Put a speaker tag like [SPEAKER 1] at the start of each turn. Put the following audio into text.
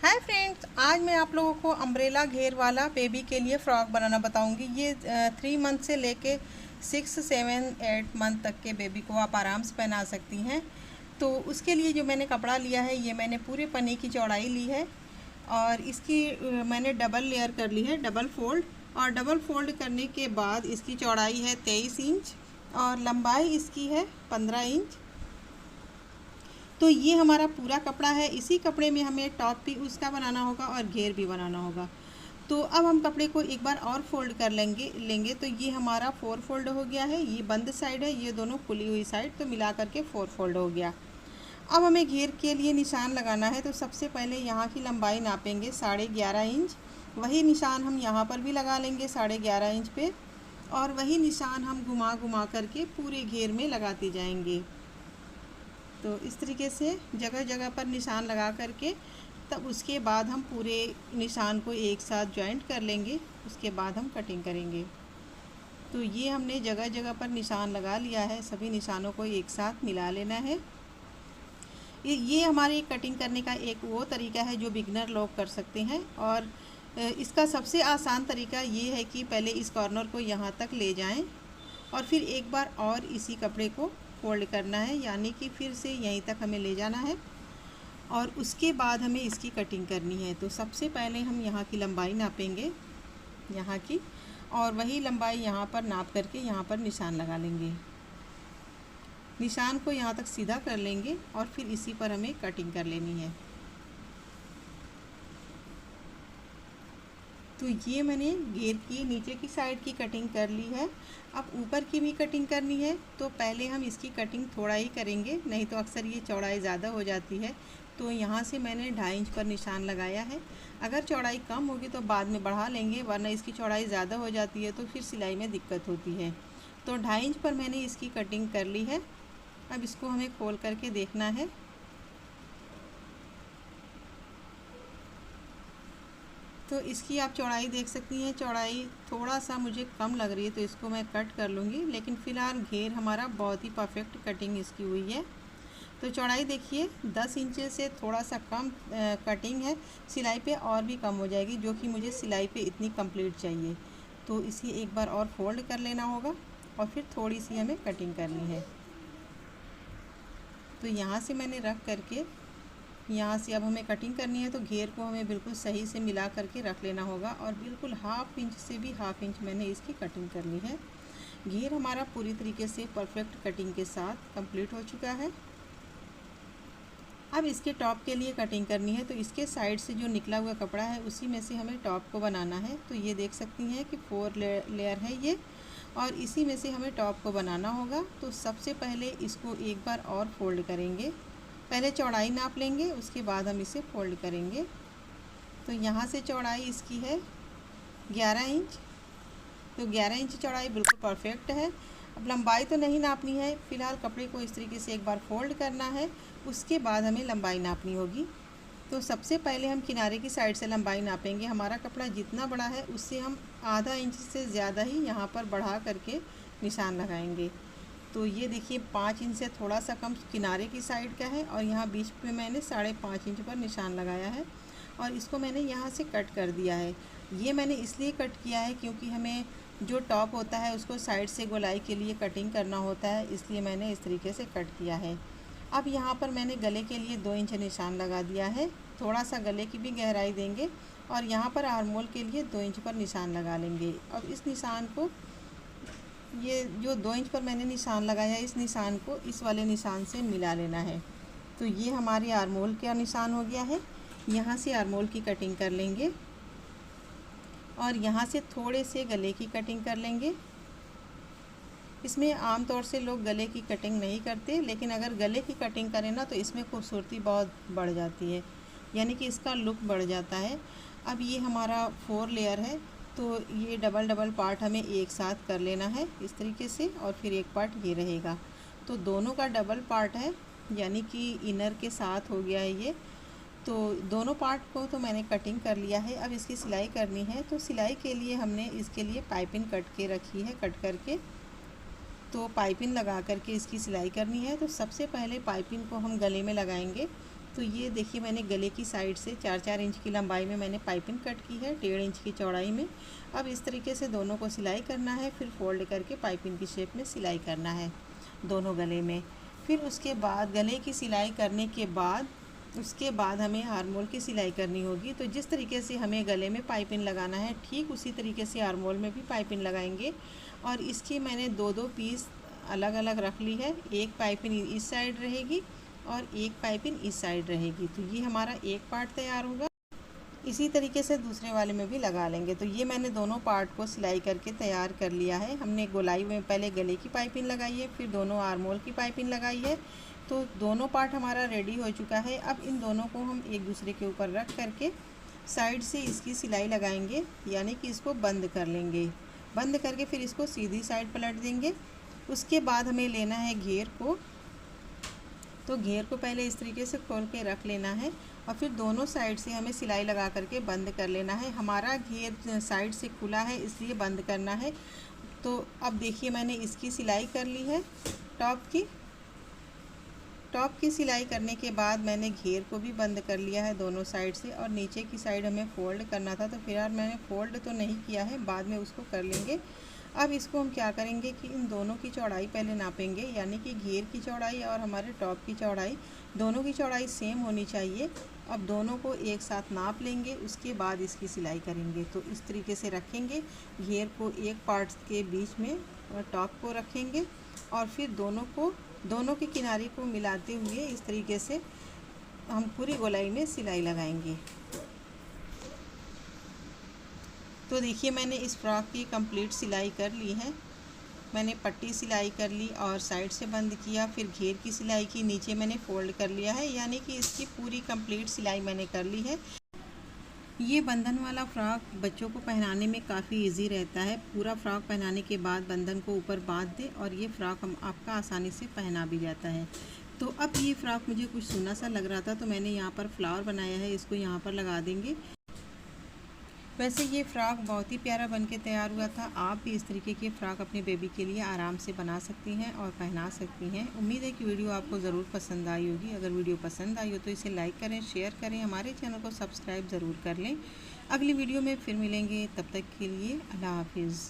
[SPEAKER 1] Hi friends, आज मैं आप लोगों को अम्ब्रेला घेर वाला बेबी के लिए फ़्रॉक बनाना बताऊंगी। ये 3 मंथ से लेके 6, 7, 8 मंथ तक के बेबी को आप आराम से पहना सकती हैं। तो उसके लिए जो मैंने कपड़ा लिया है, ये मैंने पूरे पन्नी की चौड़ाई ली है और इसकी मैंने डबल लेयर कर ली है, डबल फोल्ड। और डबल फोल्ड करने के बाद इसकी चौड़ाई है 23 इंच और लंबाई इसकी है 15 इंच। तो ये हमारा पूरा कपड़ा है। इसी कपड़े में हमें टॉप भी उसका बनाना होगा और घेर भी बनाना होगा। तो अब हम कपड़े को एक बार और फोल्ड कर लेंगे। तो ये हमारा 4 फोल्ड हो गया है। ये बंद साइड है, ये दोनों खुली हुई साइड, तो मिला करके 4 फोल्ड हो गया। अब हमें घेर के लिए निशान लगाना है। तो सबसे पहले यहाँ की लंबाई नापेंगे 11.5 इंच। वही निशान हम यहाँ पर भी लगा लेंगे 11.5 इंच पे, और वही निशान हम घुमा घुमा करके पूरे घेर में लगाते जाएंगे। तो इस तरीके से जगह जगह पर निशान लगा करके तब उसके बाद हम पूरे निशान को एक साथ जॉइंट कर लेंगे। उसके बाद हम कटिंग करेंगे। तो ये हमने जगह जगह पर निशान लगा लिया है। सभी निशानों को एक साथ मिला लेना है। ये हमारी कटिंग करने का एक वो तरीका है जो बिगनर लोग कर सकते हैं। और इसका सबसे आसान तरीका ये है कि पहले इस कॉर्नर को यहाँ तक ले जाएं और फिर एक बार और इसी कपड़े को फोल्ड करना है, यानी कि फिर से यहीं तक हमें ले जाना है और उसके बाद हमें इसकी कटिंग करनी है। तो सबसे पहले हम यहाँ की लंबाई नापेंगे, यहाँ की, और वही लंबाई यहाँ पर नाप करके यहाँ पर निशान लगा लेंगे। निशान को यहाँ तक सीधा कर लेंगे और फिर इसी पर हमें कटिंग कर लेनी है। तो ये मैंने घेर की नीचे की साइड की कटिंग कर ली है। अब ऊपर की भी कटिंग करनी है। तो पहले हम इसकी कटिंग थोड़ा ही करेंगे, नहीं तो अक्सर ये चौड़ाई ज़्यादा हो जाती है। तो यहाँ से मैंने 2.5 इंच पर निशान लगाया है। अगर चौड़ाई कम होगी तो बाद में बढ़ा लेंगे, वरना इसकी चौड़ाई ज़्यादा हो जाती है तो फिर सिलाई में दिक्कत होती है। तो 2.5 इंच पर मैंने इसकी कटिंग कर ली है। अब इसको हमें खोल करके देखना है। तो इसकी आप चौड़ाई देख सकती हैं। चौड़ाई थोड़ा सा मुझे कम लग रही है तो इसको मैं कट कर लूँगी, लेकिन फ़िलहाल घेर हमारा बहुत ही परफेक्ट कटिंग इसकी हुई है। तो चौड़ाई देखिए 10 इंच से थोड़ा सा कम कटिंग है। सिलाई पे और भी कम हो जाएगी, जो कि मुझे सिलाई पे इतनी कंप्लीट चाहिए। तो इसे एक बार और फोल्ड कर लेना होगा और फिर थोड़ी सी हमें कटिंग करनी है। तो यहाँ से मैंने रख करके यहाँ से अब हमें कटिंग करनी है। तो घेर को हमें बिल्कुल सही से मिला करके रख लेना होगा और बिल्कुल 1/2 इंच से भी 1/2 इंच मैंने इसकी कटिंग करनी है। घेर हमारा पूरी तरीके से परफेक्ट कटिंग के साथ कंप्लीट हो चुका है। अब इसके टॉप के लिए कटिंग करनी है। तो इसके साइड से जो निकला हुआ कपड़ा है उसी में से हमें टॉप को बनाना है। तो ये देख सकती हैं कि 4 लेयर है ये, और इसी में से हमें टॉप को बनाना होगा। तो सबसे पहले इसको एक बार और फोल्ड करेंगे। पहले चौड़ाई नाप लेंगे, उसके बाद हम इसे फोल्ड करेंगे। तो यहाँ से चौड़ाई इसकी है 11 इंच। तो 11 इंच चौड़ाई बिल्कुल परफेक्ट है। अब लंबाई तो नहीं नापनी है, फ़िलहाल कपड़े को इस तरीके से एक बार फोल्ड करना है, उसके बाद हमें लंबाई नापनी होगी। तो सबसे पहले हम किनारे की साइड से लंबाई नापेंगे। हमारा कपड़ा जितना बड़ा है उससे हम आधा इंच से ज़्यादा ही यहाँ पर बढ़ा करके निशान लगाएंगे। तो ये देखिए 5 इंच से थोड़ा सा कम किनारे की साइड का है और यहाँ बीच में मैंने 5.5 इंच पर निशान लगाया है और इसको मैंने यहाँ से कट कर दिया है। ये मैंने इसलिए कट किया है क्योंकि हमें जो टॉप होता है उसको साइड से गोलाई के लिए कटिंग करना होता है, इसलिए मैंने इस तरीके से कट किया है। अब यहाँ पर मैंने गले के लिए 2 इंच निशान लगा दिया है। थोड़ा सा गले की भी गहराई देंगे और यहाँ पर आर्मोल के लिए 2 इंच पर निशान लगा लेंगे। अब इस निशान को, ये जो 2 इंच पर मैंने निशान लगाया है, इस निशान को इस वाले निशान से मिला लेना है। तो ये हमारे आर्मोल का निशान हो गया है। यहाँ से आर्मोल की कटिंग कर लेंगे और यहाँ से थोड़े से गले की कटिंग कर लेंगे। इसमें आमतौर से लोग गले की कटिंग नहीं करते, लेकिन अगर गले की कटिंग करें ना तो इसमें खूबसूरती बहुत बढ़ जाती है, यानी कि इसका लुक बढ़ जाता है। अब ये हमारा 4 लेयर है, तो ये डबल पार्ट हमें एक साथ कर लेना है इस तरीके से, और फिर एक पार्ट ये रहेगा। तो दोनों का डबल पार्ट है, यानी कि इनर के साथ हो गया है ये। तो दोनों पार्ट को तो मैंने कटिंग कर लिया है। अब इसकी सिलाई करनी है। तो सिलाई के लिए हमने इसके लिए पाइपिंग कट के रखी है, कट करके। तो पाइपिंग लगा करके इसकी सिलाई करनी है। तो सबसे पहले पाइपिंग को हम गले में लगाएंगे। तो ये देखिए मैंने गले की साइड से 4-4 इंच की लंबाई में मैंने पाइपिंग कट की है, 1.5 इंच की चौड़ाई में। अब इस तरीके से दोनों को सिलाई करना है, फिर फोल्ड करके पाइपिंग की शेप में सिलाई करना है दोनों गले में। फिर उसके बाद गले की सिलाई करने के बाद उसके बाद हमें आर्महोल की सिलाई करनी होगी। तो जिस तरीके से हमें गले में पाइपिंग लगाना है, ठीक उसी तरीके से आर्महोल में भी पाइपिंग लगाएंगे। और इसकी मैंने 2-2 पीस अलग अलग रख ली है। एक पाइपिंग इस साइड रहेगी और एक पाइपिंग इस साइड रहेगी। तो ये हमारा एक पार्ट तैयार होगा। इसी तरीके से दूसरे वाले में भी लगा लेंगे। तो ये मैंने दोनों पार्ट को सिलाई करके तैयार कर लिया है। हमने गोलाई में पहले गले की पाइपिंग लगाई है, फिर दोनों आर्महोल की पाइपिंग लगाई है। तो दोनों पार्ट हमारा रेडी हो चुका है। अब इन दोनों को हम एक दूसरे के ऊपर रख करके साइड से इसकी सिलाई लगाएंगे, यानी कि इसको बंद कर लेंगे। बंद करके फिर इसको सीधी साइड पलट देंगे। उसके बाद हमें लेना है घेर को। तो घेर को पहले इस तरीके से खोल के रख लेना है और फिर दोनों साइड से हमें सिलाई लगा करके बंद कर लेना है। हमारा घेर साइड से खुला है इसलिए बंद करना है। तो अब देखिए मैंने इसकी सिलाई कर ली है टॉप की सिलाई करने के बाद मैंने घेर को भी बंद कर लिया है दोनों साइड से। और नीचे की साइड हमें फ़ोल्ड करना था, तो फिलहाल मैंने फ़ोल्ड तो नहीं किया है, बाद में उसको कर लेंगे। अब इसको हम क्या करेंगे कि इन दोनों की चौड़ाई पहले नापेंगे, यानी कि घेर की चौड़ाई और हमारे टॉप की चौड़ाई, दोनों की चौड़ाई सेम होनी चाहिए। अब दोनों को एक साथ नाप लेंगे, उसके बाद इसकी सिलाई करेंगे। तो इस तरीके से रखेंगे, घेर को एक पार्ट के बीच में और टॉप को रखेंगे और फिर दोनों के किनारे को मिलाते हुए इस तरीके से हम पूरी गोलाई में सिलाई लगाएंगे। तो देखिए मैंने इस फ्रॉक की कंप्लीट सिलाई कर ली है। मैंने पट्टी सिलाई कर ली और साइड से बंद किया, फिर घेर की सिलाई की, नीचे मैंने फ़ोल्ड कर लिया है, यानी कि इसकी पूरी कंप्लीट सिलाई मैंने कर ली है। ये बंधन वाला फ़्रॉक बच्चों को पहनाने में काफ़ी इजी रहता है। पूरा फ़्रॉक पहनाने के बाद बंधन को ऊपर बांध दें और ये फ़्रॉक आपका आसानी से पहना भी जाता है। तो अब ये फ़्रॉक मुझे कुछ सूना सा लग रहा था, तो मैंने यहाँ पर फ्लावर बनाया है, इसको यहाँ पर लगा देंगे। वैसे ये फ़्रॉक बहुत ही प्यारा बन के तैयार हुआ था। आप भी इस तरीके के फ़्रॉक अपने बेबी के लिए आराम से बना सकती हैं और पहना सकती हैं। उम्मीद है कि वीडियो आपको ज़रूर पसंद आई होगी। अगर वीडियो पसंद आई हो तो इसे लाइक करें, शेयर करें, हमारे चैनल को सब्सक्राइब ज़रूर कर लें। अगली वीडियो में फिर मिलेंगे, तब तक के लिए अल्लाह हाफिज़।